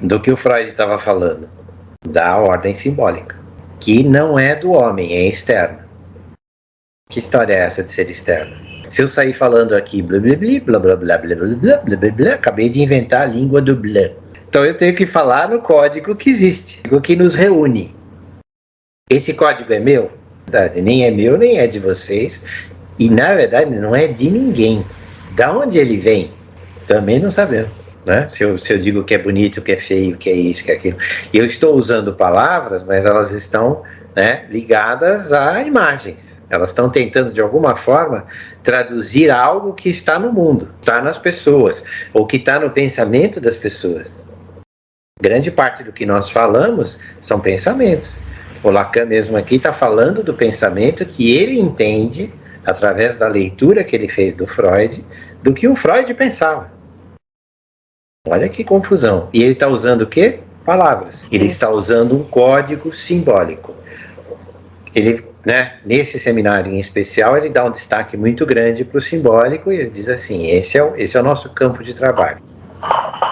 do que o Freud estava falando, da ordem simbólica, que não é do homem, é externa. Que história é essa de ser externa? Se eu sair falando aqui blá blá blá blá blá blá blá blá blá blá, acabei de inventar a língua do blá. Então eu tenho que falar no código que existe, o que nos reúne. Esse código é meu? Nem é meu, nem é de vocês. E na verdade não é de ninguém. Da onde ele vem? Também não sabemos. Né? Se eu digo que é bonito, que é feio, que é isso, que é aquilo. Eu estou usando palavras, mas elas estão, né, ligadas a imagens. Elas estão tentando, de alguma forma, traduzir algo que está no mundo, está nas pessoas, ou que está no pensamento das pessoas. Grande parte do que nós falamos são pensamentos. O Lacan mesmo aqui está falando do pensamento que ele entende, através da leitura que ele fez do Freud, do que o Freud pensava. Olha que confusão. E ele está usando o quê? Palavras. Ele está usando um código simbólico. Ele, né, nesse seminário em especial, ele dá um destaque muito grande para o simbólico e ele diz assim, esse é o nosso campo de trabalho.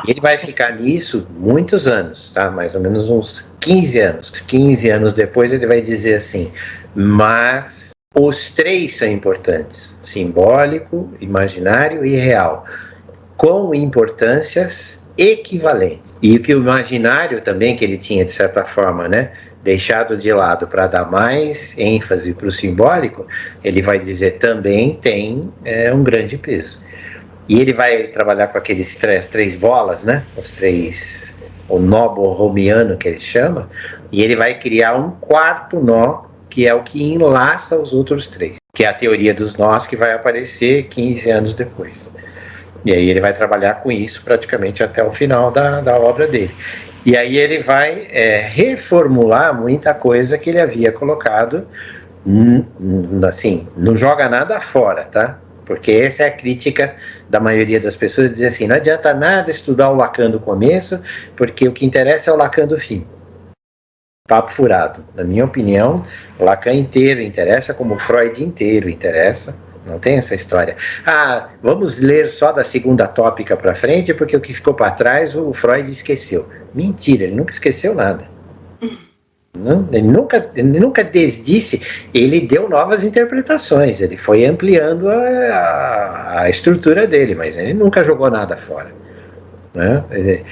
E ele vai ficar nisso muitos anos, tá? Mais ou menos uns 15 anos. 15 anos depois ele vai dizer assim, mas os três são importantes, simbólico, imaginário e real, com importâncias equivalentes. E o que o imaginário também, que ele tinha de certa forma, né, deixado de lado para dar mais ênfase para o simbólico, ele vai dizer também tem um grande peso. E ele vai trabalhar com aqueles três bolas, né? Os três, o nó borromiano que ele chama, e ele vai criar um quarto nó, que é o que enlaça os outros três, que é a teoria dos nós que vai aparecer 15 anos depois. E aí ele vai trabalhar com isso praticamente até o final da obra dele. E aí ele vai reformular muita coisa que ele havia colocado, assim, não joga nada fora, tá? Porque essa é a crítica da maioria das pessoas, dizer assim, não adianta nada estudar o Lacan do começo, porque o que interessa é o Lacan do fim. Papo furado. Na minha opinião, o Lacan inteiro interessa, como o Freud inteiro interessa. Não tem essa história. Ah, vamos ler só da segunda tópica para frente, porque o que ficou para trás o Freud esqueceu. Mentira, ele nunca esqueceu nada. Não, ele nunca desdisse, ele deu novas interpretações, ele foi ampliando a estrutura dele, mas ele nunca jogou nada fora. Né?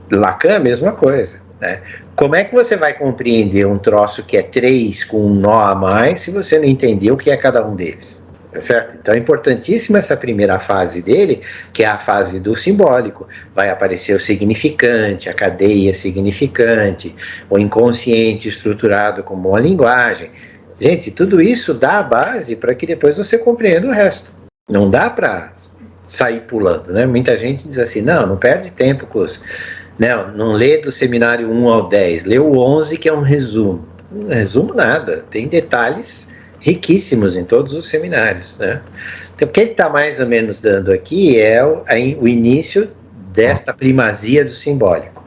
Lacan, a mesma coisa. Né? Como é que você vai compreender um troço que é 3 com um nó a mais se você não entender o que é cada um deles? Certo? Então é importantíssima essa primeira fase dele, que é a fase do simbólico. Vai aparecer o significante, a cadeia significante, o inconsciente estruturado como uma linguagem. Gente, tudo isso dá a base para que depois você compreenda o resto. Não dá para sair pulando, né? Muita gente diz assim, não perde tempo com os... Não lê do seminário 1 ao 10, lê o 11 que é um resumo. Não resumo nada, tem detalhes riquíssimos em todos os seminários, né? Então, o que ele está mais ou menos dando aqui é o início desta primazia do simbólico.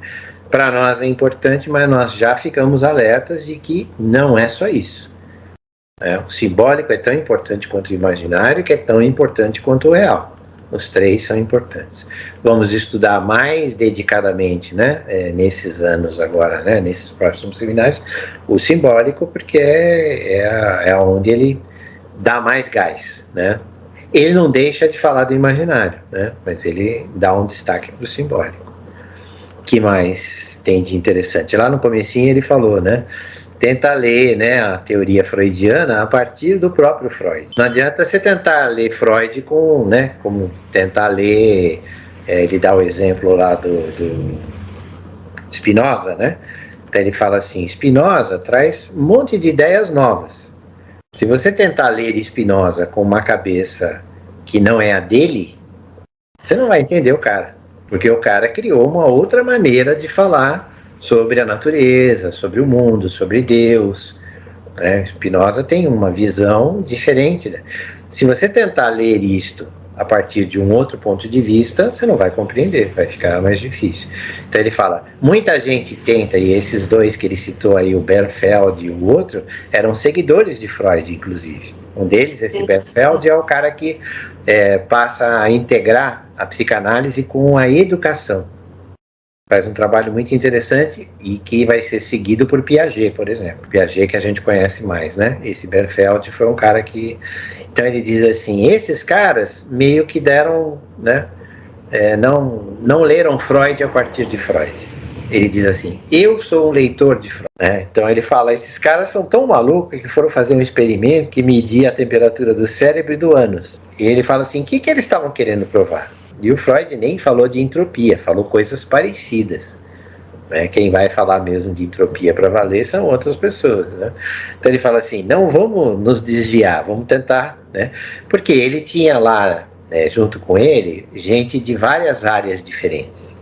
Para nós é importante, mas nós já ficamos alertas de que não é só isso. O simbólico é tão importante quanto o imaginário, que é tão importante quanto o real. Os três são importantes. Vamos estudar mais dedicadamente, né, nesses anos agora, né, nesses próximos seminários, o simbólico, porque é onde ele dá mais gás. Né? Ele não deixa de falar do imaginário, né, mas ele dá um destaque para o simbólico. O que mais tem de interessante? Lá no comecinho ele falou, né, tenta ler, né, a teoria freudiana a partir do próprio Freud. Não adianta você tentar ler Freud com, né, como tentar ler, ele dá o exemplo lá do Spinoza, né? Então ele fala assim, Spinoza traz um monte de ideias novas. Se você tentar ler Spinoza com uma cabeça que não é a dele, você não vai entender o cara, porque o cara criou uma outra maneira de falar sobre a natureza, sobre o mundo, sobre Deus. Né? Spinoza tem uma visão diferente. Né? Se você tentar ler isto a partir de um outro ponto de vista, você não vai compreender, vai ficar mais difícil. Então ele fala, muita gente tenta, e esses dois que ele citou aí, o Bernfeld e o outro, eram seguidores de Freud, inclusive. Um deles, esse Bernfeld, é o cara que passa a integrar a psicanálise com a educação. Faz um trabalho muito interessante e que vai ser seguido por Piaget, por exemplo. Piaget que a gente conhece mais, né? Esse Bernfeld foi um cara que... Então ele diz assim, esses caras meio que deram, né? Não leram Freud a partir de Freud. Ele diz assim, eu sou um leitor de Freud. Né? Então ele fala, esses caras são tão malucos que foram fazer um experimento que media a temperatura do cérebro e do ânus. E ele fala assim, o que eles estavam querendo provar? E o Freud nem falou de entropia, falou coisas parecidas. Né? Quem vai falar mesmo de entropia para valer são outras pessoas. Né? Então ele fala assim, não vamos nos desviar, vamos tentar. Né? Porque ele tinha lá, junto com ele, gente de várias áreas diferentes.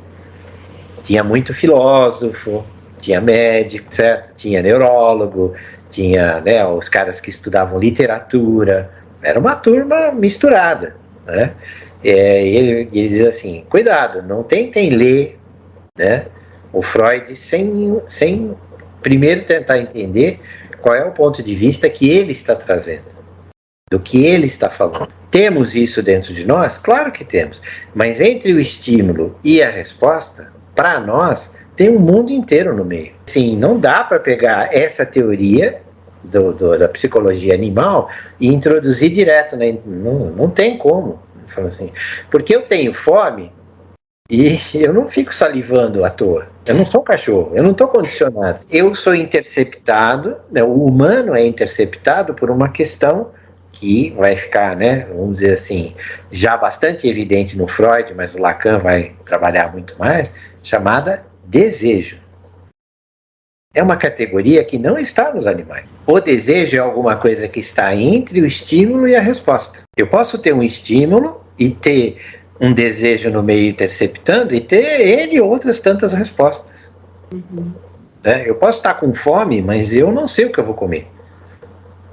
Tinha muito filósofo, tinha médico, certo? Tinha neurólogo, tinha, né, os caras que estudavam literatura. Era uma turma misturada. Né? Ele diz assim, cuidado, não tentem ler, né, o Freud sem primeiro tentar entender qual é o ponto de vista que ele está trazendo, do que ele está falando. Temos isso dentro de nós? Claro que temos, mas entre o estímulo e a resposta, para nós, tem um mundo inteiro no meio. Sim, não dá para pegar essa teoria da psicologia animal e introduzir direto, né? Não tem como. Assim, porque eu tenho fome e eu não fico salivando à toa. Eu não sou um cachorro, eu não estou condicionado. Eu sou interceptado, né, o humano é interceptado por uma questão que vai ficar, né, vamos dizer assim, já bastante evidente no Freud, mas o Lacan vai trabalhar muito mais, chamada desejo. É uma categoria que não está nos animais. O desejo é alguma coisa que está entre o estímulo e a resposta. Eu posso ter um estímulo e ter um desejo no meio interceptando e ter ele e outras tantas respostas. Uhum. Eu posso estar com fome, mas eu não sei o que eu vou comer.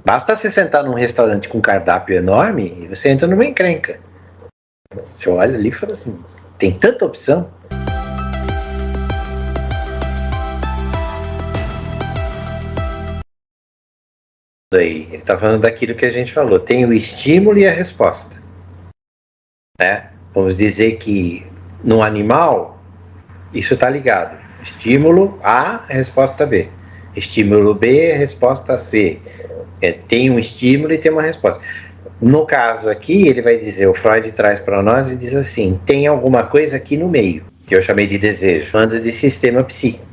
Basta você sentar num restaurante com um cardápio enorme e você entra numa encrenca. Você olha ali e fala assim, tem tanta opção. Aí, ele está falando daquilo que a gente falou, tem o estímulo e a resposta. Né? Vamos dizer que no animal, isso está ligado. Estímulo A, resposta B. Estímulo B, resposta C. Tem um estímulo e tem uma resposta. No caso aqui, ele vai dizer, o Freud traz para nós e diz assim, tem alguma coisa aqui no meio, que eu chamei de desejo, falando de sistema psíquico.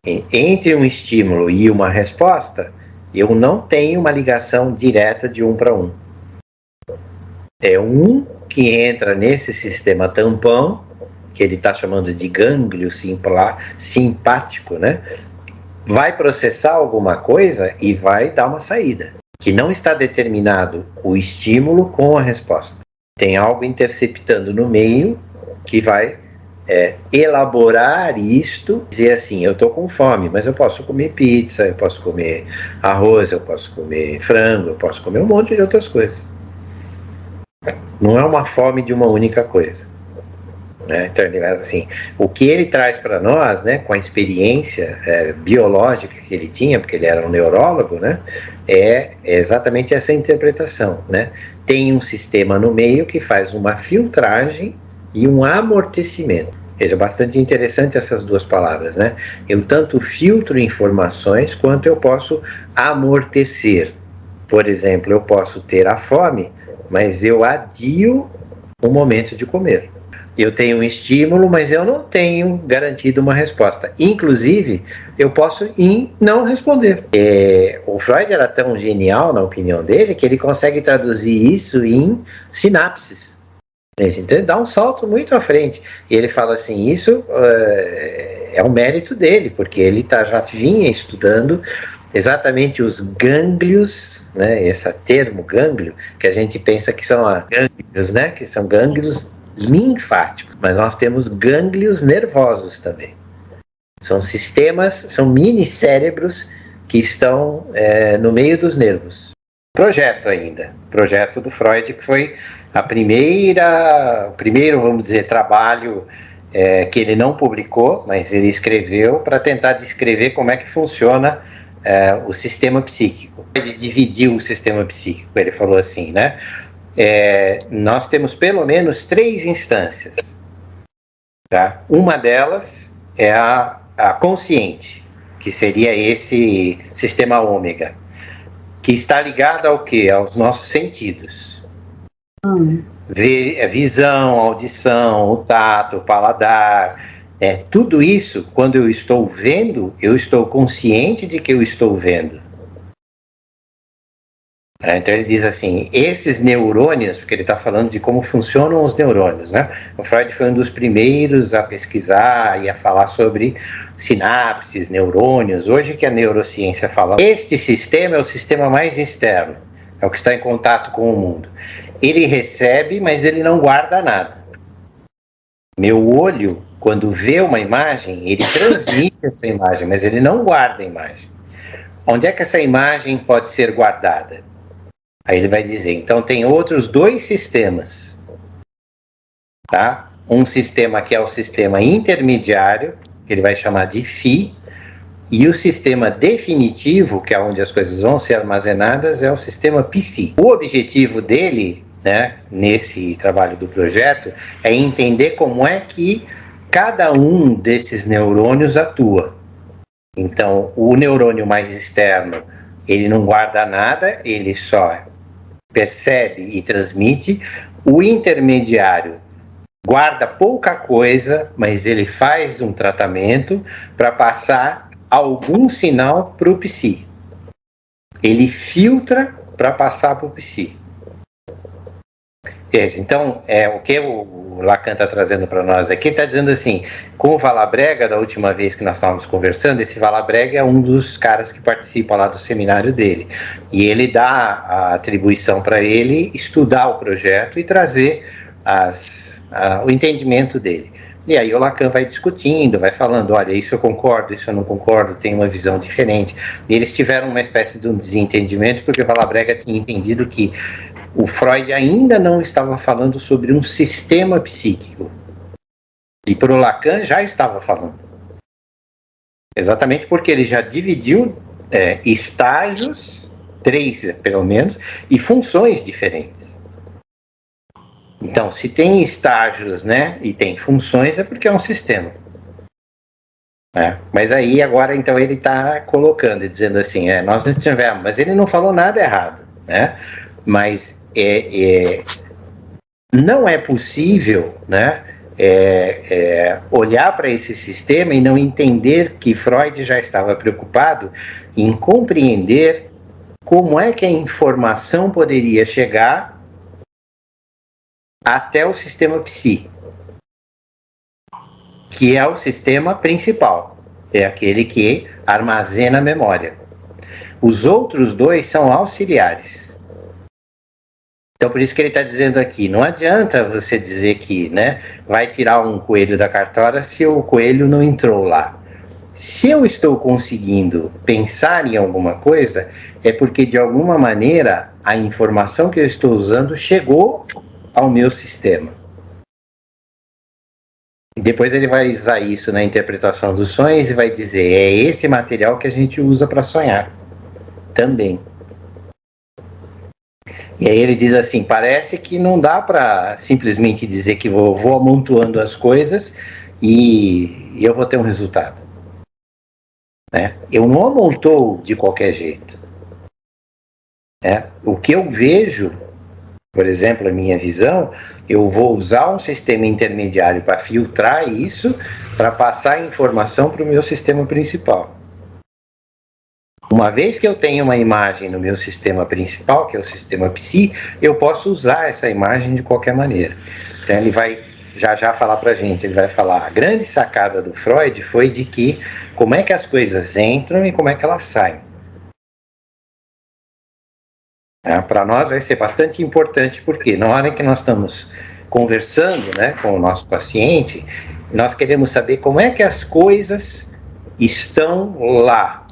Entre um estímulo e uma resposta, eu não tenho uma ligação direta de um para um. É um que entra nesse sistema tampão, que ele está chamando de gânglio simpático, né? Vai processar alguma coisa e vai dar uma saída. Que não está determinado o estímulo com a resposta. Tem algo interceptando no meio que vai elaborar isto, dizer assim, eu estou com fome, mas eu posso comer pizza, eu posso comer arroz, eu posso comer frango, eu posso comer um monte de outras coisas. Não é uma fome de uma única coisa. Né? Então, assim, o que ele traz para nós, né, com a experiência biológica que ele tinha, porque ele era um neurólogo, né, é exatamente essa interpretação. Né? Tem um sistema no meio que faz uma filtragem e um amortecimento. Veja, bastante interessante essas duas palavras, né? Eu tanto filtro informações quanto eu posso amortecer. Por exemplo, eu posso ter a fome, mas eu adio o momento de comer. Eu tenho um estímulo, mas eu não tenho garantido uma resposta. Inclusive, eu posso não responder. O Freud era tão genial, na opinião dele, que ele consegue traduzir isso em sinapses. Então ele dá um salto muito à frente. E ele fala assim, isso é um mérito dele, porque ele já vinha estudando exatamente os gânglios, né, esse termo gânglio, que a gente pensa que são gânglios, né, que são gânglios linfáticos, mas nós temos gânglios nervosos também. São sistemas, são mini cérebros que estão no meio dos nervos. Projeto do Freud, que foi o primeiro, vamos dizer, trabalho que ele não publicou, mas ele escreveu para tentar descrever como é que funciona o sistema psíquico. Ele dividiu o sistema psíquico, ele falou assim, né? Nós temos pelo menos 3 instâncias. Tá? Uma delas é a consciente, que seria esse sistema ômega, que está ligado ao quê? Aos nossos sentidos. Visão, audição, o tato, o paladar, tudo isso, quando eu estou vendo, eu estou consciente de que eu estou vendo. Então ele diz assim, esses neurônios, porque ele está falando de como funcionam os neurônios, né? O Freud foi um dos primeiros a pesquisar e a falar sobre sinapses, neurônios. Hoje que a neurociência fala, este sistema é o sistema mais externo, é o que está em contato com o mundo. Ele recebe, mas ele não guarda nada. Meu olho, quando vê uma imagem, ele transmite essa imagem, mas ele não guarda a imagem. Onde é que essa imagem pode ser guardada? Aí ele vai dizer, então tem outros dois sistemas, tá? Um sistema que é o sistema intermediário, que ele vai chamar de Phi, e o sistema definitivo, que é onde as coisas vão ser armazenadas, é o sistema Psi. O objetivo dele, né, nesse trabalho do projeto, é entender como é que cada um desses neurônios atua. Então, o neurônio mais externo, ele não guarda nada, ele só percebe e transmite. O intermediário guarda pouca coisa, mas ele faz um tratamento para passar algum sinal para o psi. Ele filtra para passar para o psi. Então, o que o Lacan está trazendo para nós aqui, ele está dizendo assim, com o Valabrega, da última vez que nós estávamos conversando, esse Valabrega é um dos caras que participa lá do seminário dele, e ele dá a atribuição para ele estudar o projeto e trazer o entendimento dele. E aí o Lacan vai discutindo, vai falando, olha, isso eu concordo, isso eu não concordo, tem uma visão diferente. E eles tiveram uma espécie de um desentendimento, porque o Valabrega tinha entendido que o Freud ainda não estava falando sobre um sistema psíquico. E para o Lacan já estava falando. Exatamente porque ele já dividiu estágios, 3 pelo menos, e funções diferentes. Então, se tem estágios, né, e tem funções, é porque é um sistema. Mas aí, agora, então, ele está colocando e dizendo assim, nós não tivemos, mas ele não falou nada errado, né? Mas não é possível, né, olhar para esse sistema e não entender que Freud já estava preocupado em compreender como é que a informação poderia chegar até o sistema psi, que é o sistema principal, é aquele que armazena a memória. Os outros dois são auxiliares. Então, por isso que ele está dizendo aqui, não adianta você dizer que, né, vai tirar um coelho da cartola se o coelho não entrou lá. Se eu estou conseguindo pensar em alguma coisa, é porque, de alguma maneira, a informação que eu estou usando chegou ao meu sistema. E depois ele vai usar isso na interpretação dos sonhos e vai dizer, é esse material que a gente usa para sonhar também. E aí ele diz assim, parece que não dá para simplesmente dizer que vou amontoando as coisas e eu vou ter um resultado. Né? Eu não amontoo de qualquer jeito. O que eu vejo, por exemplo, a minha visão, eu vou usar um sistema intermediário para filtrar isso, para passar a informação para o meu sistema principal. Uma vez que eu tenho uma imagem no meu sistema principal, que é o sistema psi, eu posso usar essa imagem de qualquer maneira. Então ele vai já falar para a gente, ele vai falar, a grande sacada do Freud foi de que como é que as coisas entram e como é que elas saem. Para nós vai ser bastante importante, porque na hora em que nós estamos conversando, né, com o nosso paciente, nós queremos saber como é que as coisas estão lá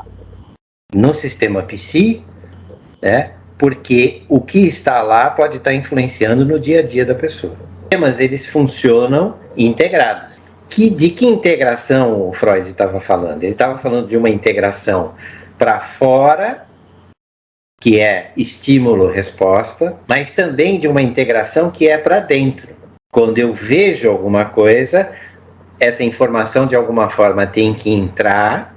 no sistema psi, né, porque o que está lá pode estar influenciando no dia a dia da pessoa. Mas eles funcionam integrados. De que integração o Freud estava falando? Ele estava falando de uma integração para fora, que é estímulo-resposta, mas também de uma integração que é para dentro. Quando eu vejo alguma coisa, essa informação de alguma forma tem que entrar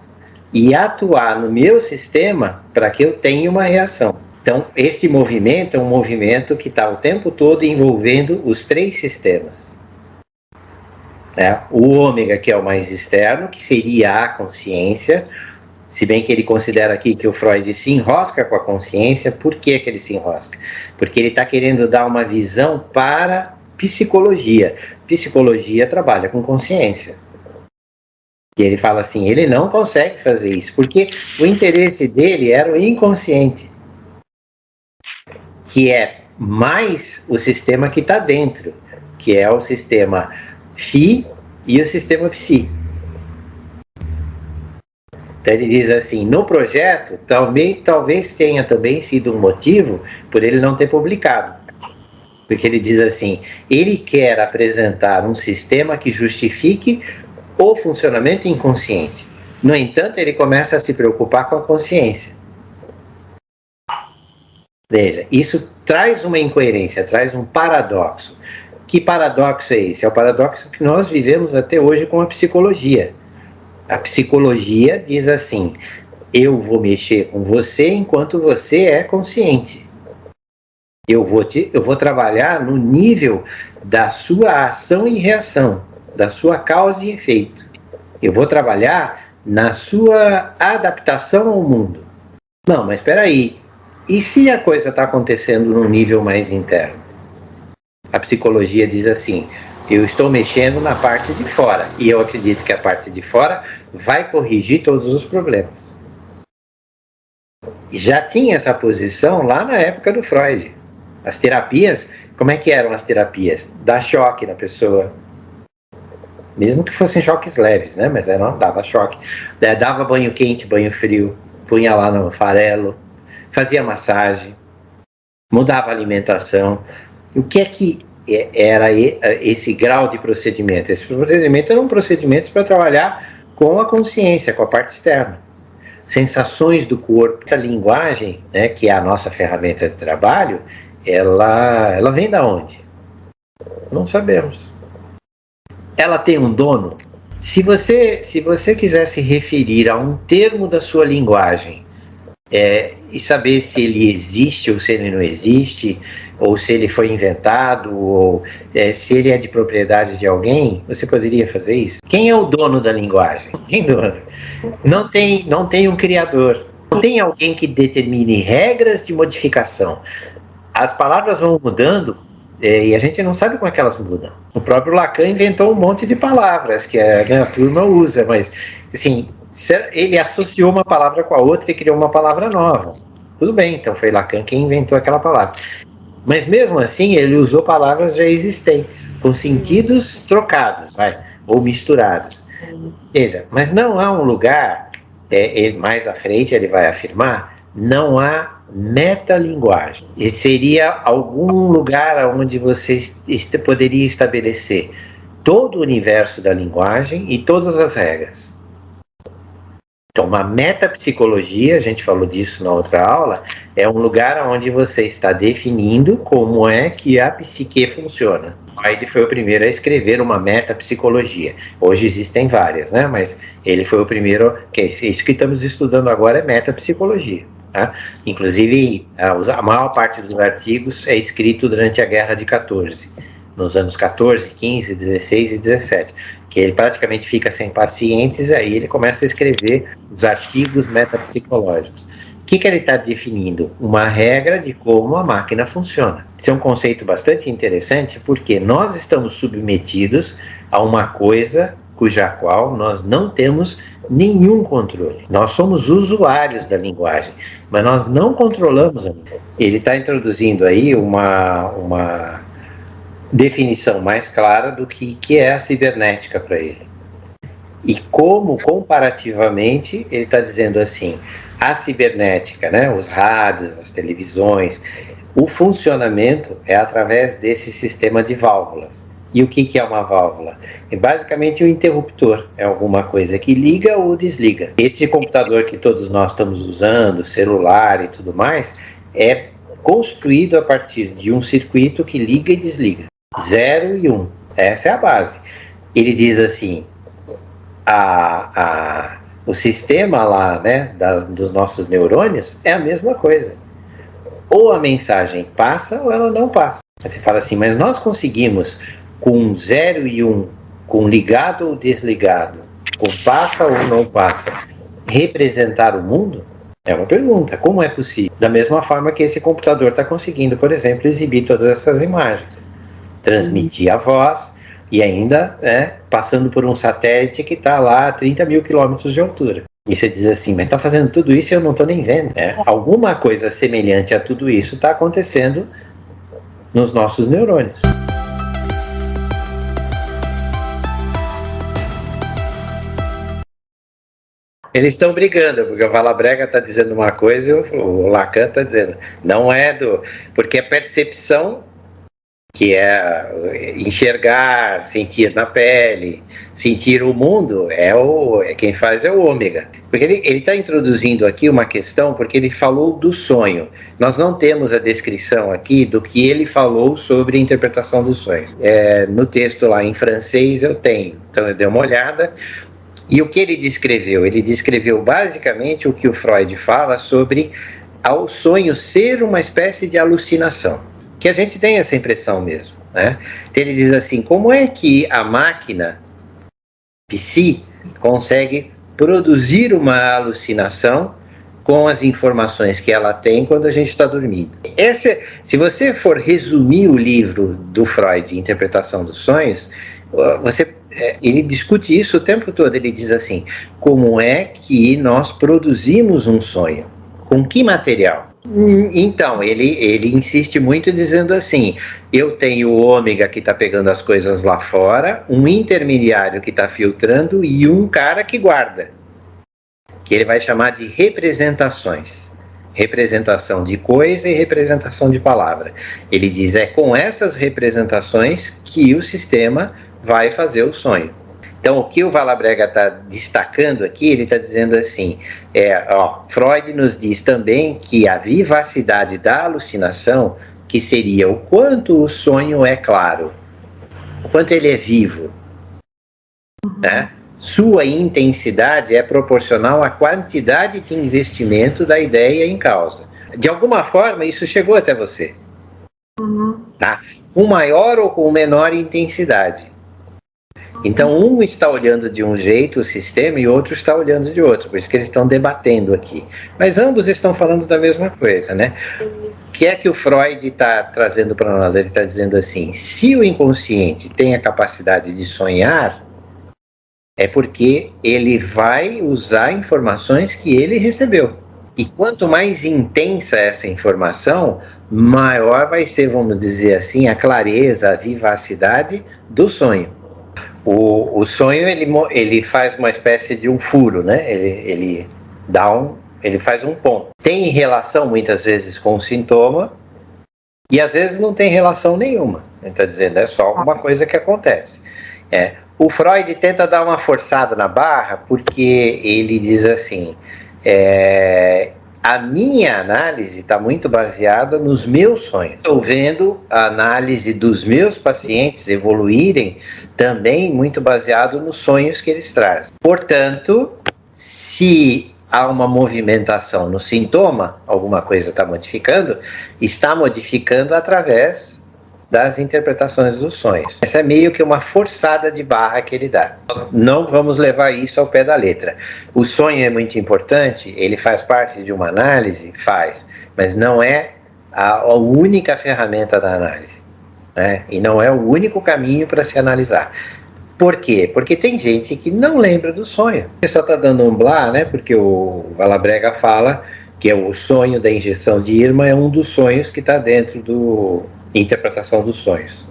e atuar no meu sistema para que eu tenha uma reação. Então, esse movimento é um movimento que está o tempo todo envolvendo os 3 sistemas. O ômega, que é o mais externo, que seria a consciência, se bem que ele considera aqui que o Freud se enrosca com a consciência. Por que ele se enrosca? Porque ele está querendo dar uma visão para psicologia. Psicologia trabalha com consciência. E ele fala assim, ele não consegue fazer isso, porque o interesse dele era o inconsciente, que é mais o sistema que está dentro, que é o sistema Phi e o sistema Psi. Então ele diz assim, no projeto, talvez tenha também sido um motivo por ele não ter publicado. Porque ele diz assim, ele quer apresentar um sistema que justifique o funcionamento inconsciente. No entanto, ele começa a se preocupar com a consciência. Veja, isso traz uma incoerência, traz um paradoxo. Que paradoxo é esse? É o paradoxo que nós vivemos até hoje com a psicologia. A psicologia diz assim, eu vou mexer com você enquanto você é consciente. Eu vou trabalhar no nível da sua ação e reação, da sua causa e efeito. Eu vou trabalhar na sua adaptação ao mundo. Não, mas espera aí. E se a coisa está acontecendo num nível mais interno? A psicologia diz assim, eu estou mexendo na parte de fora, e eu acredito que a parte de fora vai corrigir todos os problemas. Já tinha essa posição lá na época do Freud. As terapias, como é que eram as terapias? Dar choque na pessoa. Mesmo que fossem choques leves, né? Mas não dava choque. Dava banho quente, banho frio, punha lá no farelo, fazia massagem, mudava a alimentação. O que é que era esse grau de procedimento? Esse procedimento eram procedimentos para trabalhar com a consciência, com a parte externa. Sensações do corpo. A linguagem, né, que é a nossa ferramenta de trabalho, ela vem da onde? Não sabemos. Ela tem um dono? Se você quiser se referir a um termo da sua linguagem e saber se ele existe ou se ele não existe, ou se ele foi inventado, ou se ele é de propriedade de alguém, você poderia fazer isso? Quem é o dono da linguagem? Quem é dono? Não tem um criador. Não tem alguém que determine regras de modificação. As palavras vão mudando e a gente não sabe como é que elas mudam. O próprio Lacan inventou um monte de palavras que a turma usa, mas assim, ele associou uma palavra com a outra e criou uma palavra nova. Tudo bem, então foi Lacan quem inventou aquela palavra. Mas mesmo assim ele usou palavras já existentes, com sentidos trocados, ou misturados. Veja, mas não há um lugar, mais à frente ele vai afirmar, não há metalinguagem. E seria algum lugar onde você poderia estabelecer todo o universo da linguagem e todas as regras. Então, uma metapsicologia, a gente falou disso na outra aula, é um lugar onde você está definindo como é que a psique funciona. Freud foi o primeiro a escrever uma metapsicologia. Hoje existem várias, né? Mas ele foi o primeiro, isso que estamos estudando agora é metapsicologia. Tá? Inclusive, a maior parte dos artigos é escrito durante a Guerra de 14, nos anos 14, 15, 16 e 17, que ele praticamente fica sem pacientes, aí ele começa a escrever os artigos metapsicológicos. O que ele está definindo? Uma regra de como a máquina funciona. Isso é um conceito bastante interessante, porque nós estamos submetidos a uma coisa cuja qual nós não temos nenhum controle. Nós somos usuários da linguagem, mas nós não controlamos a linguagem. Ele está introduzindo aí uma definição mais clara do que é a cibernética para ele. E como, comparativamente, ele está dizendo assim, a cibernética, né, os rádios, as televisões, o funcionamento é através desse sistema de válvulas. E o que é uma válvula? É basicamente um interruptor, é alguma coisa que liga ou desliga. Esse computador que todos nós estamos usando, celular e tudo mais, é construído a partir de um circuito que liga e desliga. 0 e 1. Essa é a base. ele diz assim, o sistema lá, né, dos nossos neurônios é a mesma coisa. Ou a mensagem passa ou ela não passa. Aí você fala assim, mas nós conseguimos com 0 e 1, com ligado ou desligado, com passa ou não passa, representar o mundo? É uma pergunta, como é possível? Da mesma forma que esse computador está conseguindo, por exemplo, exibir todas essas imagens, transmitir a voz e ainda passando por um satélite que está lá a 30 mil quilômetros de altura. E você diz assim, mas está fazendo tudo isso e eu não estou nem vendo. Alguma coisa semelhante a tudo isso está acontecendo nos nossos neurônios. Eles estão brigando, porque o Valabrega está dizendo uma coisa e o Lacan está dizendo, não é porque a percepção, que é enxergar, sentir na pele, sentir o mundo, quem faz é o ômega. Porque ele está introduzindo aqui uma questão, porque ele falou do sonho. Nós não temos a descrição aqui do que ele falou sobre a interpretação dos sonhos. No texto lá em francês eu tenho, então eu dei uma olhada. E o que ele descreveu? Ele descreveu basicamente o que o Freud fala sobre ao sonho ser uma espécie de alucinação. Que a gente tem essa impressão mesmo, né? Então ele diz assim, como é que a máquina psi consegue produzir uma alucinação com as informações que ela tem quando a gente está dormindo? Se você for resumir o livro do Freud, Interpretação dos Sonhos, ele discute isso o tempo todo. Ele diz assim, como é que nós produzimos um sonho? Com que material? Então, ele insiste muito dizendo assim, eu tenho o ômega que está pegando as coisas lá fora, um intermediário que está filtrando e um cara que guarda, que ele vai chamar de representações. Representação de coisa e representação de palavra. Ele diz, com essas representações que o sistema vai fazer o sonho. Então, o que o Valabrega está destacando aqui, ele está dizendo assim, Freud nos diz também que a vivacidade da alucinação, que seria o quanto o sonho é claro, o quanto ele é vivo, né? Sua intensidade é proporcional à quantidade de investimento da ideia em causa. De alguma forma, isso chegou até você. Tá? Com maior ou com menor intensidade. Então, um está olhando de um jeito o sistema e outro está olhando de outro. Por isso que eles estão debatendo aqui. Mas ambos estão falando da mesma coisa, né? O que é que o Freud está trazendo para nós? Ele está dizendo assim, se o inconsciente tem a capacidade de sonhar, é porque ele vai usar informações que ele recebeu. E quanto mais intensa essa informação, maior vai ser, vamos dizer assim, a clareza, a vivacidade do sonho. O sonho, ele faz uma espécie de um furo, né? Ele faz um ponto. Tem relação, muitas vezes, com o sintoma, e às vezes não tem relação nenhuma. Ele está dizendo, é só uma coisa que acontece. O Freud tenta dar uma forçada na barra, porque ele diz assim, a minha análise está muito baseada nos meus sonhos. Estou vendo a análise dos meus pacientes evoluírem também muito baseado nos sonhos que eles trazem. Portanto, se há uma movimentação no sintoma, alguma coisa está modificando através das interpretações dos sonhos. Essa é meio que uma forçada de barra que ele dá. Nós não vamos levar isso ao pé da letra. O sonho é muito importante, ele faz parte de uma análise? Faz, mas não é a única ferramenta da análise, né? E não é o único caminho para se analisar. Por quê? Porque tem gente que não lembra do sonho. Você só está dando um blá, né? Porque o Valabrega fala que o sonho da injeção de Irma é um dos sonhos que está dentro do Interpretação dos Sonhos,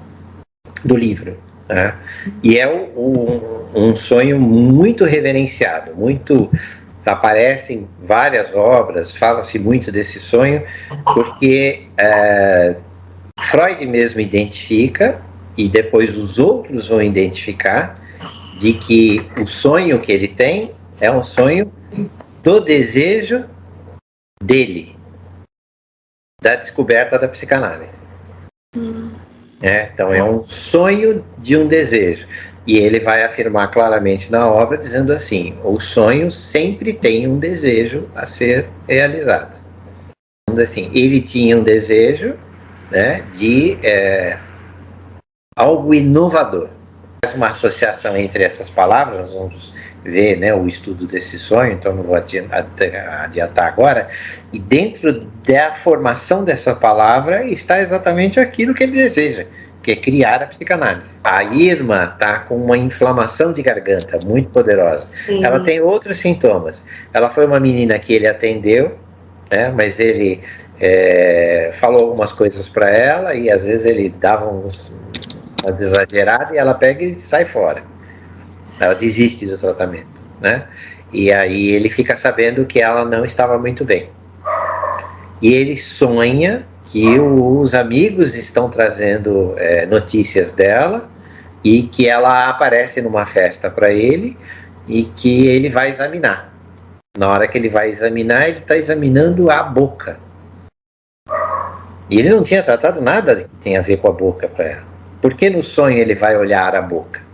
do livro, né? E é um sonho muito reverenciado, aparece em várias obras, fala-se muito desse sonho, porque Freud mesmo identifica, e depois os outros vão identificar, de que o sonho que ele tem é um sonho do desejo dele, da descoberta da psicanálise. Então é um sonho de um desejo. E ele vai afirmar claramente na obra, dizendo assim: o sonho sempre tem um desejo a ser realizado. Então, assim, ele tinha um desejo, né, de algo inovador. Faz uma associação entre essas palavras, nós vamos ver, né, o estudo desse sonho, então não vou adiantar agora. E dentro da formação dessa palavra está exatamente aquilo que ele deseja, que é criar a psicanálise. A Irma está com uma inflamação de garganta muito poderosa. Sim. Ela tem outros sintomas. Ela foi uma menina que ele atendeu, né, mas ele falou algumas coisas para ela e às vezes ele dava uma exagerada e ela pega e sai fora. Ela desiste do tratamento, né? E aí ele fica sabendo que ela não estava muito bem. E ele sonha que os amigos estão trazendo notícias dela e que ela aparece numa festa para ele e que ele vai examinar. Na hora que ele vai examinar, ele está examinando a boca. E ele não tinha tratado nada que tem a ver com a boca para ela. Por que no sonho ele vai olhar a boca?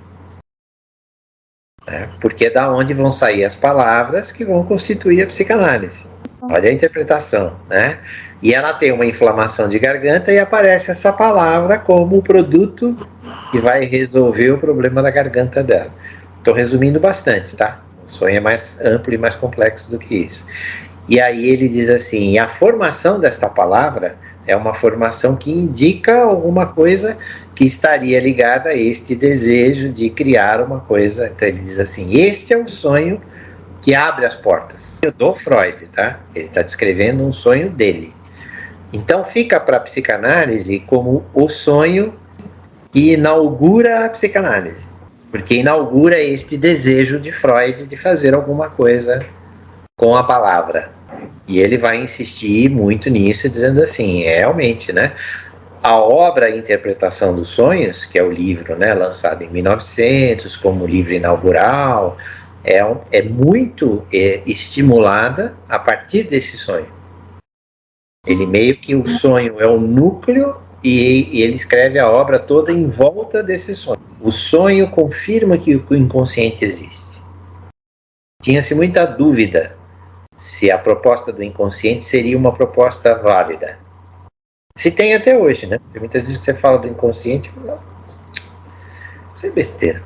Porque é da onde vão sair as palavras que vão constituir a psicanálise. Olha a interpretação, né? E ela tem uma inflamação de garganta e aparece essa palavra como o produto que vai resolver o problema da garganta dela. Estou resumindo bastante, tá? O sonho é mais amplo e mais complexo do que isso. E aí ele diz assim: a formação desta palavra é uma formação que indica alguma coisa que estaria ligada a este desejo de criar uma coisa. Então ele diz assim: este é o sonho que abre as portas. Do Freud, tá? Ele está descrevendo um sonho dele. Então fica para a psicanálise como o sonho que inaugura a psicanálise, porque inaugura este desejo de Freud de fazer alguma coisa com a palavra. E ele vai insistir muito nisso, dizendo assim, realmente, né? A obra Interpretação dos Sonhos, que é o livro, né, lançado em 1900 como livro inaugural, é muito estimulada a partir desse sonho. Ele meio que o sonho é o núcleo e ele escreve a obra toda em volta desse sonho. O sonho confirma que o inconsciente existe. Tinha-se muita dúvida se a proposta do inconsciente seria uma proposta válida. Se tem até hoje, né? Porque muitas vezes que você fala do inconsciente, isso é besteira.